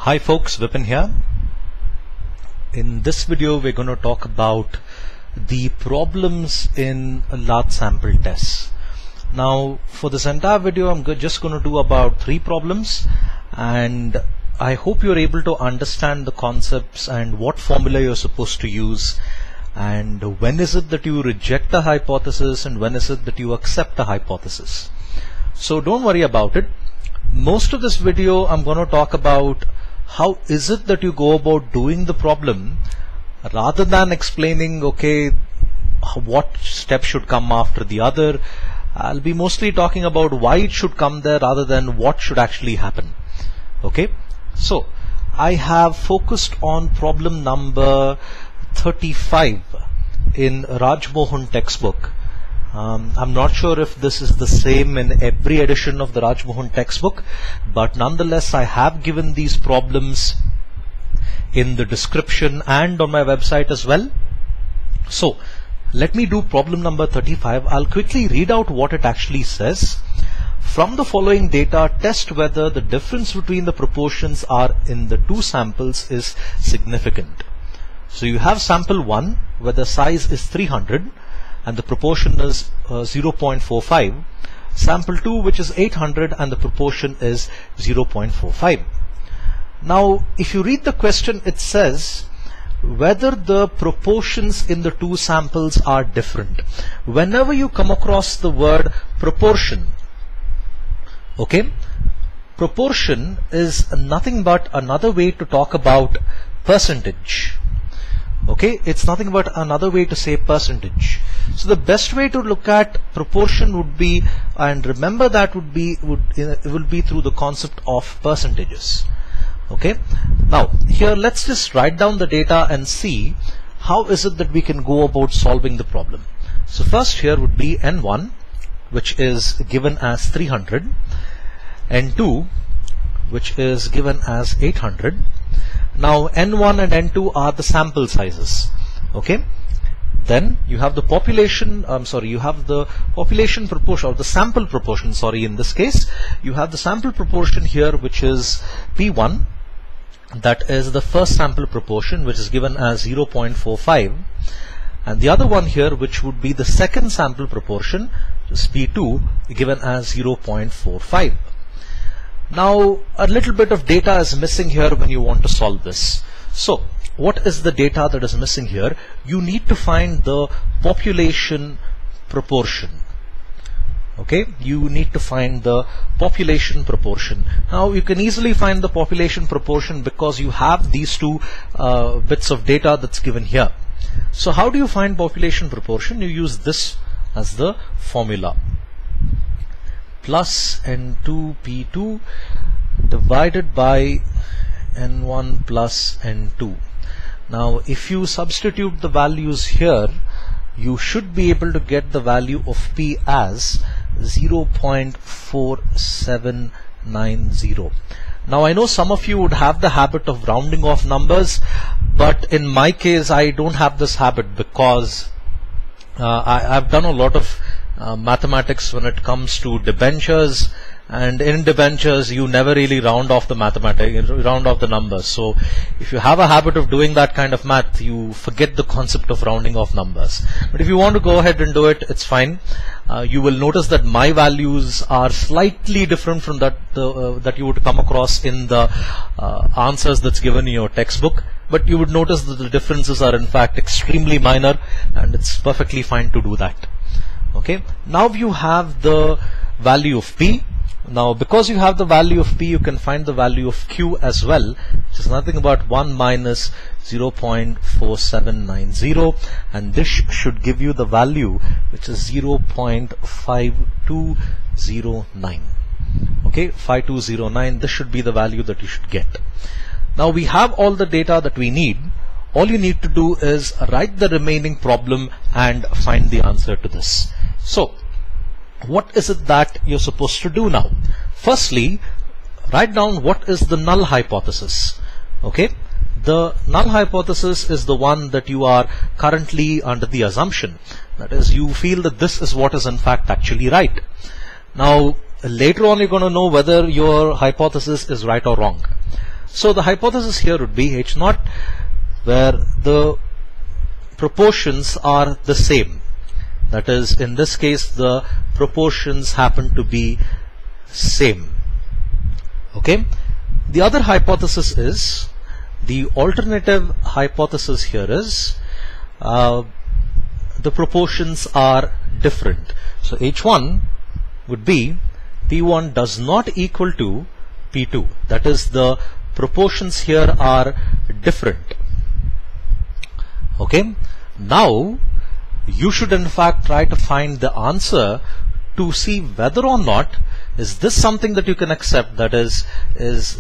Hi folks, Vipin here. In this video we're going to talk about the problems in large sample tests. Now for this entire video I'm just going to do about 3 problems, and I hope you're able to understand the concepts and what formula you're supposed to use, and when is it that you reject a hypothesis and when is it that you accept a hypothesis. So don't worry about it. Most of this video I'm going to talk about how is it that you go about doing the problem, rather than explaining what step should come after the other. I'll be mostly talking about why it should come there rather than what should actually happen. Okay, so I have focused on problem number 35 in Rajmohan textbook. I'm not sure if this is the same in every edition of the Rajmohan textbook, but nonetheless I have given these problems in the description and on my website as well. So let me do problem number 35. I'll quickly read out what it actually says. From the following data, test whether the difference between the proportions are in the two samples is significant. So you have sample 1 where the size is 300 and the proportion is 0.45, sample 2 which is 800 and the proportion is 0.45. Now if you read the question, it says whether the proportions in the two samples are different. Whenever you come across the word proportion, proportion is nothing but another way to talk about percentage. It's nothing but another way to say percentage. So the best way to look at proportion would be, and remember that would be through the concept of percentages. Now here let's just write down the data and see how is it that we can go about solving the problem. So first here would be N1, which is given as 300, N2 which is given as 800. Now N1 and N2 are the sample sizes. Then you have the population, you have the population proportion, or the sample proportion, in this case you have the sample proportion here, which is P1, that is the first sample proportion, which is given as 0.45, and the other one here which would be the second sample proportion, which is P2, given as 0.45. Now a little bit of data is missing here when you want to solve this. So what is the data that is missing here? You need to find the population proportion. You need to find the population proportion. Now you can easily find the population proportion because you have these two bits of data that's given here. So how do you find population proportion? You use this as the formula: plus N2 P2 divided by N1 plus N2. Now if you substitute the values here, you should be able to get the value of P as 0.4790. Now I know some of you would have the habit of rounding off numbers, but in my case I don't have this habit because I've done a lot of mathematics when it comes to debentures, and in debentures you never really round off the numbers. So if you have a habit of doing that kind of math, you forget the concept of rounding off numbers. But if you want to go ahead and do it, it's fine. You will notice that my values are slightly different from that you would come across in the answers that's given in your textbook, but you would notice that the differences are in fact extremely minor, and it's perfectly fine to do that. Now you have the value of P. Now because you have the value of P, you can find the value of Q as well, which is nothing but 1 minus 0.4790, and this should give you the value which is 0.5209. 5209, this should be the value that you should get. Now we have all the data that we need. All you need to do is write the remaining problem and find the answer to this. So what is it that you're supposed to do now? Firstly, write down what is the null hypothesis. The null hypothesis is the one that you are currently under the assumption. That is, you feel that this is what is in fact actually right. Now later on you're going to know whether your hypothesis is right or wrong. So the hypothesis here would be H naught where the proportions are the same. That is, in this case the proportions happen to be same. Okay. The other hypothesis is, the alternative hypothesis here is the proportions are different. So H1 would be P1 does not equal to P2. That is, the proportions here are different. Okay. Now you should in fact try to find the answer to see whether or not is this something that you can accept, that is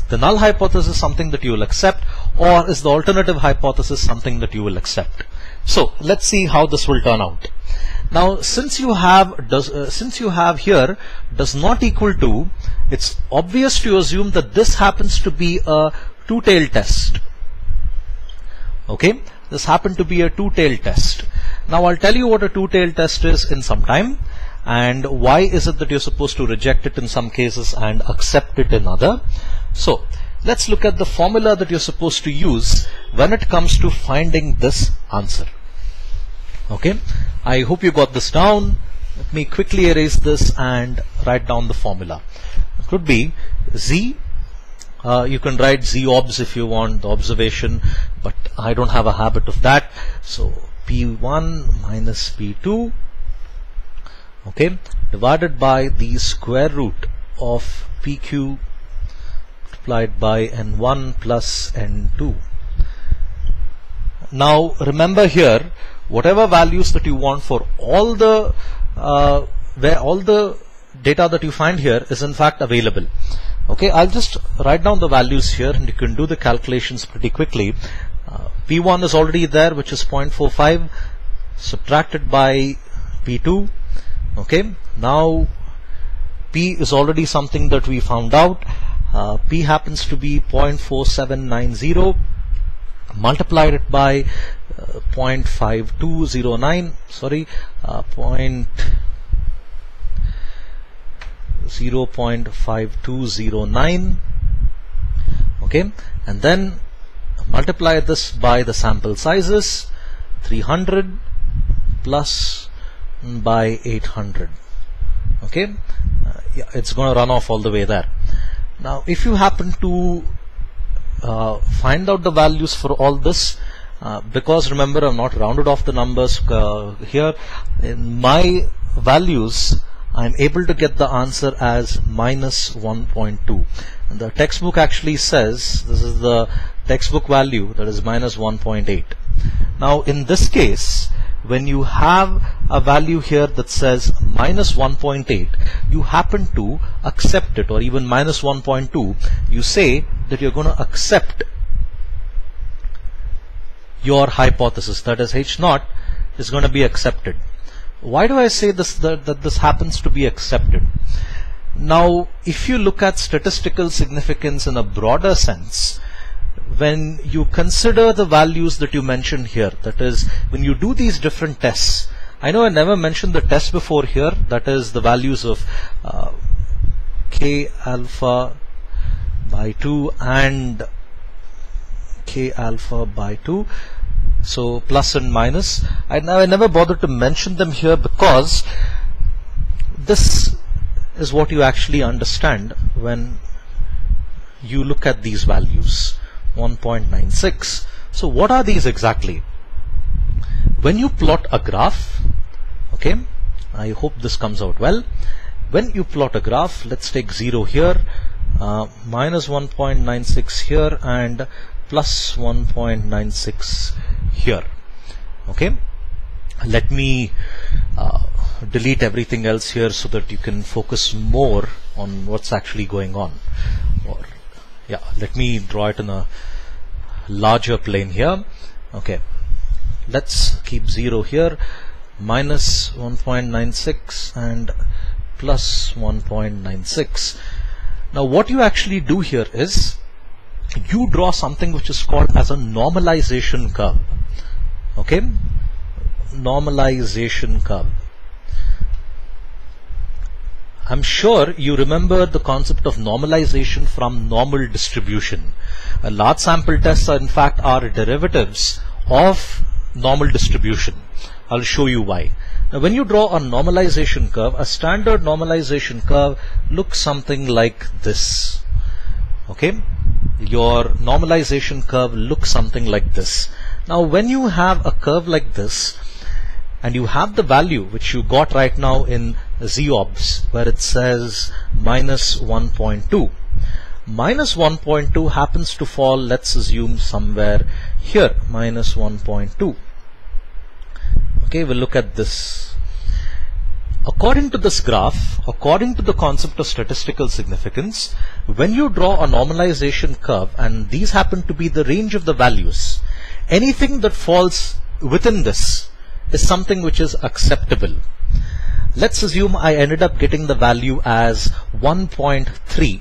the null hypothesis something that you will accept, or is the alternative hypothesis something that you will accept. So let's see how this will turn out. Now since you have here does not equal to, it's obvious to assume that this happens to be a two-tailed test. Okay, this happened to be a two-tailed test. Now I'll tell you what a two-tailed test is in some time, and why is it that you're supposed to reject it in some cases and accept it in other. So let's look at the formula that you're supposed to use when it comes to finding this answer. Okay, I hope you got this down. Let me quickly erase this and write down the formula. It could be Z. You can write Z obs if you want, the observation, but I don't have a habit of that. So P1 minus P2, okay, divided by the square root of PQ multiplied by N1 plus N2. Now remember here, whatever values that you want for all the where all the data that you find here is in fact available. Okay, I'll just write down the values here and you can do the calculations pretty quickly. P1 is already there, which is 0.45, subtracted by P2. Okay, now P is already something that we found out. P happens to be 0.4790, multiplied it by 0.5209, sorry, 0.5209, okay, and then multiply this by the sample sizes, 300 plus by 800. Okay, yeah, it's going to run off all the way there. Now if you happen to find out the values for all this, because remember I've not rounded off the numbers here, in my values I'm able to get the answer as minus 1.2, and the textbook actually says this is the textbook value, that is minus 1.8. Now in this case, when you have a value here that says minus 1.8, you happen to accept it, or even minus 1.2, you say that you're going to accept your hypothesis, that is H naught is going to be accepted. Why do I say this, that this happens to be accepted? Now if you look at statistical significance in a broader sense, when you consider the values that you mentioned here, that is when you do these different tests, I know I never mentioned the test before here, that is the values of K alpha by 2 and K alpha by 2, so plus and minus. I never bothered to mention them here because this is what you actually understand when you look at these values. 1.96. So what are these exactly? When you plot a graph, okay, I hope this comes out well. When you plot a graph, let's take 0 here, minus 1.96 here, and plus 1.96 here. Okay, let me delete everything else here so that you can focus more on what's actually going on. Or yeah, let me draw it in a larger plane here. Okay, let's keep 0 here, minus 1.96 and plus 1.96. Now what you actually do here is you draw something which is called as a normalization curve. Okay, normalization curve. I'm sure you remember the concept of normalization from normal distribution. Large sample tests are in fact are derivatives of normal distribution. I'll show you why. Now when you draw a normalization curve, a standard normalization curve looks something like this. Okay, your normalization curve looks something like this. Now when you have a curve like this and you have the value which you got right now in z-obs where it says minus 1.2, minus 1.2 happens to fall, let's assume somewhere here, minus 1.2. Okay, we'll look at this. According to this graph, according to the concept of statistical significance, when you draw a normalization curve and these happen to be the range of the values, anything that falls within this is something which is acceptable. Let's assume I ended up getting the value as 1.3.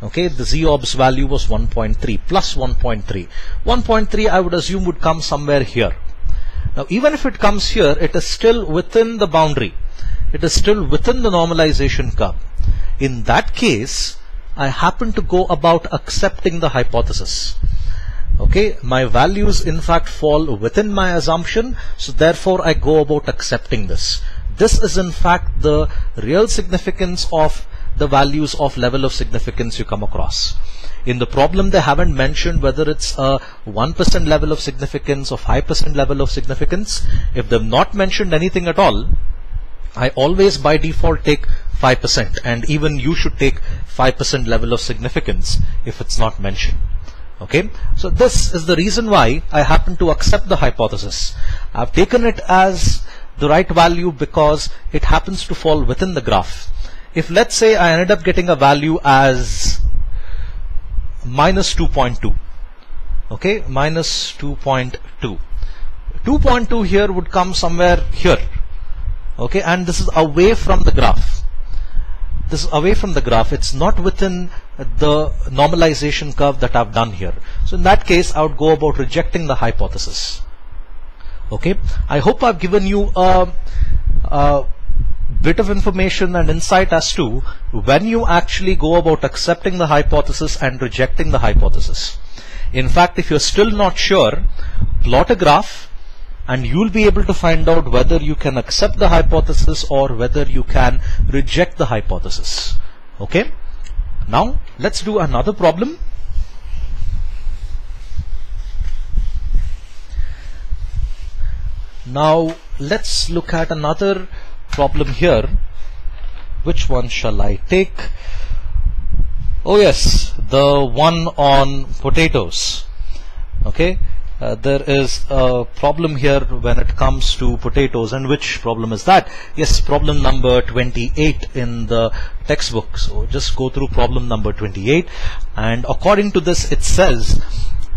Okay, the z-obs value was 1.3 plus 1.3. 1.3 I would assume would come somewhere here. Now even if it comes here, it is still within the boundary. It is still within the normalization curve. In that case, I happen to go about accepting the hypothesis. Okay, my values in fact fall within my assumption, so therefore I go about accepting this. This is in fact the real significance of the values of level of significance you come across. In the problem they haven't mentioned whether it's a 1% level of significance or 5% level of significance. If they've not mentioned anything at all, I always by default take 5%, and even you should take 5% level of significance if it's not mentioned. Okay, so this is the reason why I happen to accept the hypothesis. I've taken it as the right value because it happens to fall within the graph. If let's say I ended up getting a value as minus 2.2, okay, minus 2.2, 2.2 here would come somewhere here. Okay, and this is away from the graph. This is away from the graph. It's not within the normalization curve that I've done here. So in that case, I would go about rejecting the hypothesis. Okay, I hope I've given you a bit of information and insight as to when you actually go about accepting the hypothesis and rejecting the hypothesis. In fact, if you're still not sure, plot a graph and you'll be able to find out whether you can accept the hypothesis or whether you can reject the hypothesis. Okay, now let's do another problem. Now let's look at another problem here. Which one shall I take? Oh yes, the one on potatoes. Okay, there is a problem here when it comes to potatoes. And which problem is that? Yes, problem number 28 in the textbook. So just go through problem number 28, and according to this it says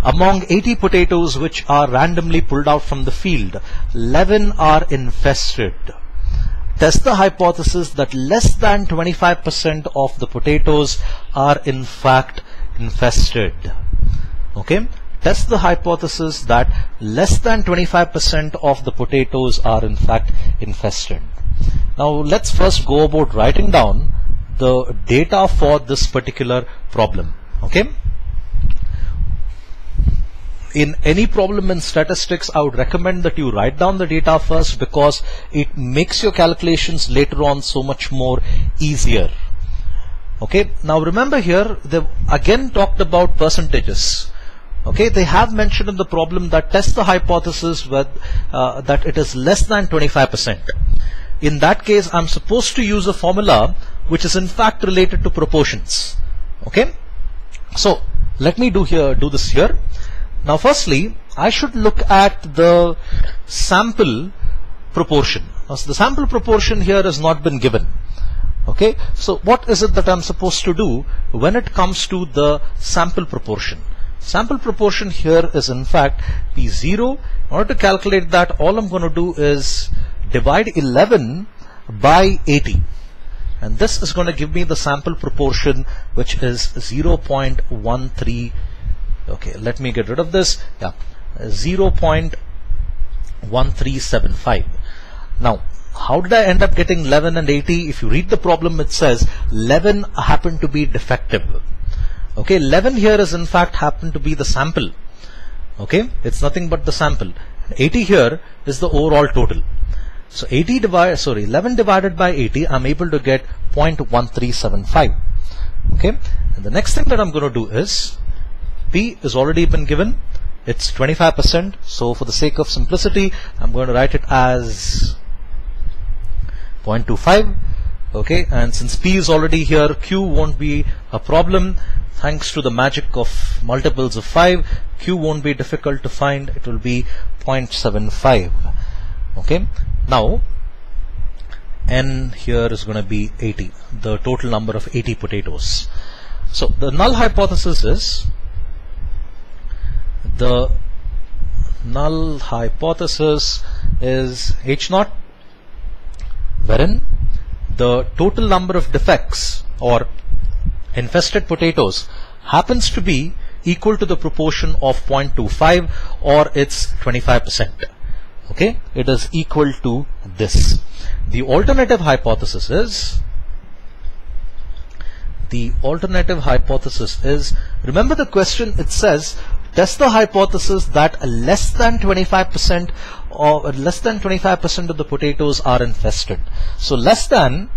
among 80 potatoes which are randomly pulled out from the field, 11 are infested. Test the hypothesis that less than 25% of the potatoes are in fact infested. Okay, test the hypothesis that less than 25% of the potatoes are in fact infested. Now let's first go about writing down the data for this particular problem. Okay, in any problem in statistics, I would recommend that you write down the data first, because it makes your calculations later on so much more easier. Okay, now remember here they've again talked about percentages. Okay, they have mentioned in the problem that test the hypothesis with, that it is less than 25%. In that case, I'm supposed to use a formula which is in fact related to proportions. Okay, so let me do this here. Now firstly, I should look at the sample proportion. Now, so the sample proportion here has not been given. Okay, so what is it that I'm supposed to do when it comes to the sample proportion? Sample proportion here is in fact P0. In order to calculate that, all I'm going to do is divide 11 by 80. And this is going to give me the sample proportion, which is 0.13. Okay, let me get rid of this. Yeah, 0.1375. Now, how did I end up getting 11 and 80? If you read the problem, it says 11 happened to be defective. Okay, 11 here is in fact happened to be the sample. Okay, it's nothing but the sample. 80 here is the overall total. So 11 divided by 80, I'm able to get 0.1375. Okay, and the next thing that I'm going to do is, P is already been given, it's 25%. So for the sake of simplicity, I'm going to write it as 0.25. Okay, and since P is already here, Q won't be a problem. Thanks to the magic of multiples of 5, Q won't be difficult to find. It will be 0.75. Okay, now N here is going to be 80, the total number of 80 potatoes. So the null hypothesis is, H0, wherein the total number of defects or infested potatoes happens to be equal to the proportion of 0.25, or it's 25%. Okay, it is equal to this. The alternative hypothesis is, remember the question, it says test the hypothesis that less than 25% or less than 25% of the potatoes are infested. So less than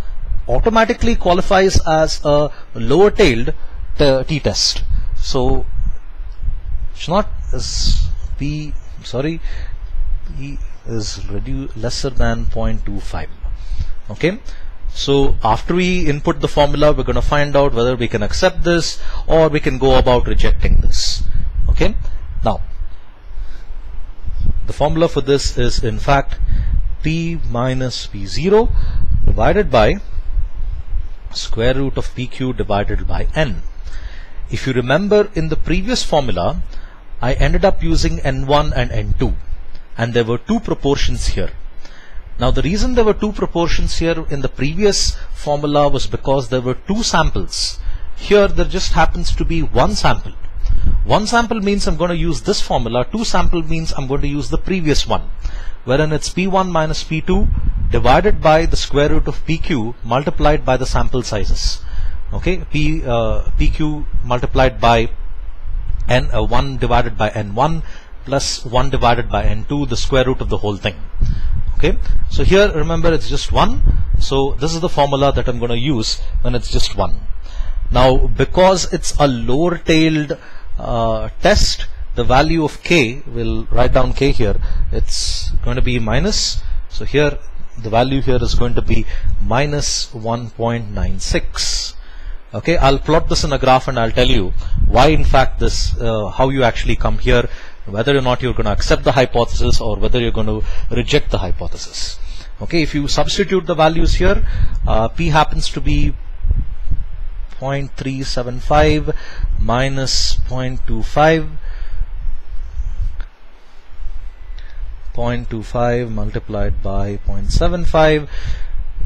automatically qualifies as a lower tailed t-test. So it's not as P is lesser than 0.25. Okay, so after we input the formula, we're going to find out whether we can accept this or we can go about rejecting this. Okay, now the formula for this is in fact P minus P0 divided by square root of PQ divided by N. If you remember, in the previous formula I ended up using N1 and N2, and there were two proportions here. Now the reason there were two proportions here in the previous formula was because there were two samples. Here there just happens to be one sample. One sample means I'm going to use this formula, two sample means I'm going to use the previous one, wherein it's P1 minus P2 divided by the square root of PQ multiplied by the sample sizes. Okay, PQ multiplied by N1 divided by N1 plus 1 divided by N2, the square root of the whole thing. Okay, so here remember it's just 1, so this is the formula that I'm going to use when it's just 1. Now because it's a lower tailed test, the value of K, we'll write down K here, it's going to be minus, so here the value here is going to be minus 1.96. Okay, I'll plot this in a graph and I'll tell you why in fact this, how you actually come here, whether or not you're going to accept the hypothesis or whether you're going to reject the hypothesis. Okay, if you substitute the values here, P happens to be 0.375 minus 0.25, 0.25 multiplied by 0.75,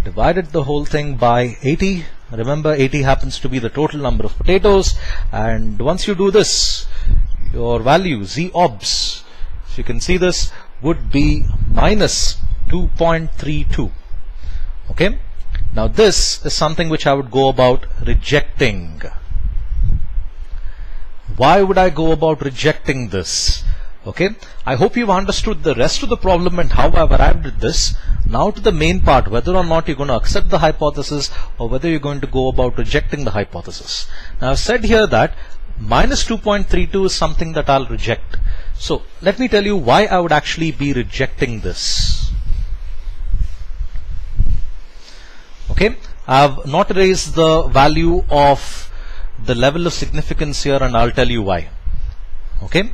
divided the whole thing by 80. Remember, 80 happens to be the total number of potatoes, and once you do this, your value Z obs, if you can see this, would be minus 2.32. Okay, now this is something which I would go about rejecting. Why would I go about rejecting this? Okay, I hope you've understood the rest of the problem and how I've arrived at this. Now to the main part, whether or not you're going to accept the hypothesis or whether you're going to go about rejecting the hypothesis. Now I've said here that minus 2.32 is something that I'll reject. So let me tell you why I would actually be rejecting this. Okay, I've not raised the value of the level of significance here, and I'll tell you why. Okay,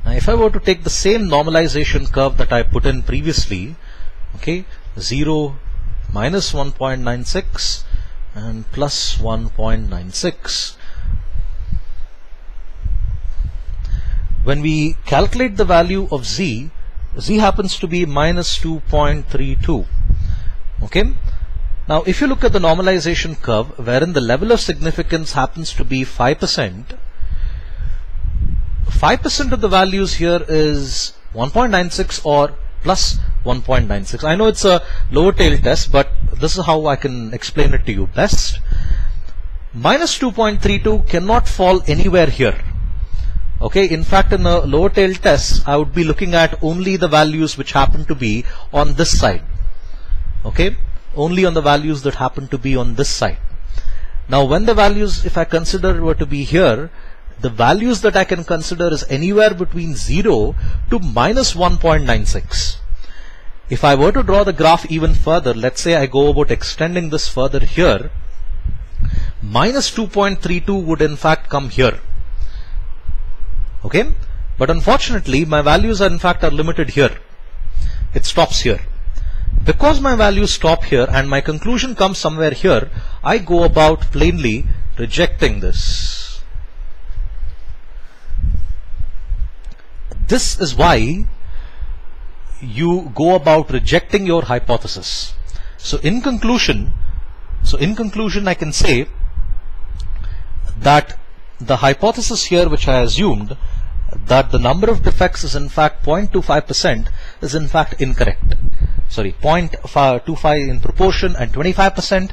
now if I were to take the same normalization curve that I put in previously, okay, 0 minus 1.96 and plus 1.96, when we calculate the value of Z, Z happens to be minus 2.32. Okay, now if you look at the normalization curve, wherein the level of significance happens to be 5%, 5% of the values here is 1.96 or plus 1.96. I know it's a lower tail test, but this is how I can explain it to you best. Minus 2.32 cannot fall anywhere here. Okay, in fact, in a lower tail test, I would be looking at only the values which happen to be on this side. Okay, only on the values that happen to be on this side. Now, when the values, if I consider were to be here, the values that I can consider is anywhere between 0 to minus 1.96. If I were to draw the graph even further, let's say I go about extending this further here, minus 2.32 would in fact come here. Okay, but unfortunately my values are in fact limited here. It stops here. Because my values stop here and my conclusion comes somewhere here, I go about plainly rejecting this. This is why you go about rejecting your hypothesis. So in conclusion I can say that the hypothesis here which I assumed, that the number of defects is in fact 0.25%, is in fact incorrect. Sorry, 0.25 in proportion and 25%,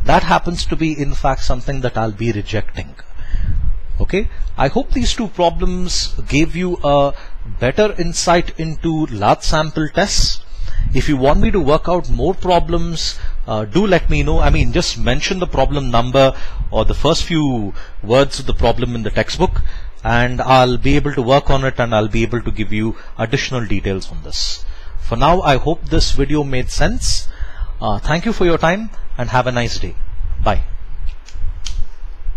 that happens to be in fact something that I'll be rejecting. Okay, I hope these two problems gave you a better insight into large sample tests. If you want me to work out more problems, do let me know. I mean, just mention the problem number or the first few words of the problem in the textbook, and I'll be able to work on it and I'll be able to give you additional details on this. For now, I hope this video made sense. Thank you for your time and have a nice day. Bye.